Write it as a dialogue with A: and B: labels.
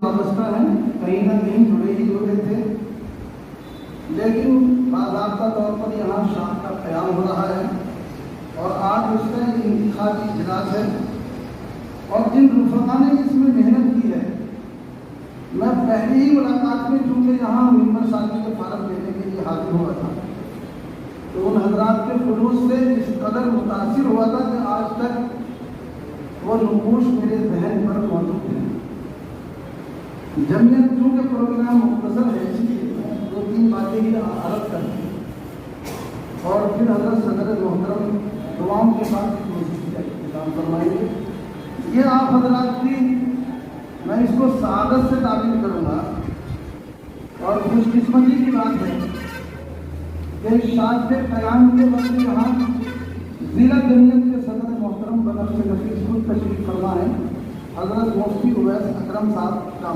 A: وابستہ ہیں، کہیں نہ کہیں جڑے ہی ہوئے تھے، لیکن باضابطہ طور پر یہاں شام کا قیام ہو رہا ہے اور آج اس کا انتخابی اجلاس ہے، اور جن رفقا نے اس میں محنت کی ہے، میں پہلی ہی ملاقات میں چونکہ یہاں ممبر ساتھی کے فارغ دینے کے لیے حاضر ہوا تھا، تو ان حضرات کے خلوص سے اس قدر متاثر ہوا تھا کہ آج تک وہ نقوش میرے ذہن پر موجود ہیں۔ جمعیت چونکہ پروگرام مختصر ہے، اس لیے 2-3 باتیں ہی عرض کرتی اور پھر حضرت صدر محترم دعاؤں کے بعد کا اختتام فرمائیں گے۔ یہ آپ حضرات کی میں اس کو سعادت سے تعبیر کروں گا اور خوش قسمتی کی بات ہے کہ شاد قیام کے وقت یہاں ضلع جمعیت کے صدر محترم بنفس نفیس خود تشریف فرما ہے، حضرت مفتی اویس اکرم صاحب کا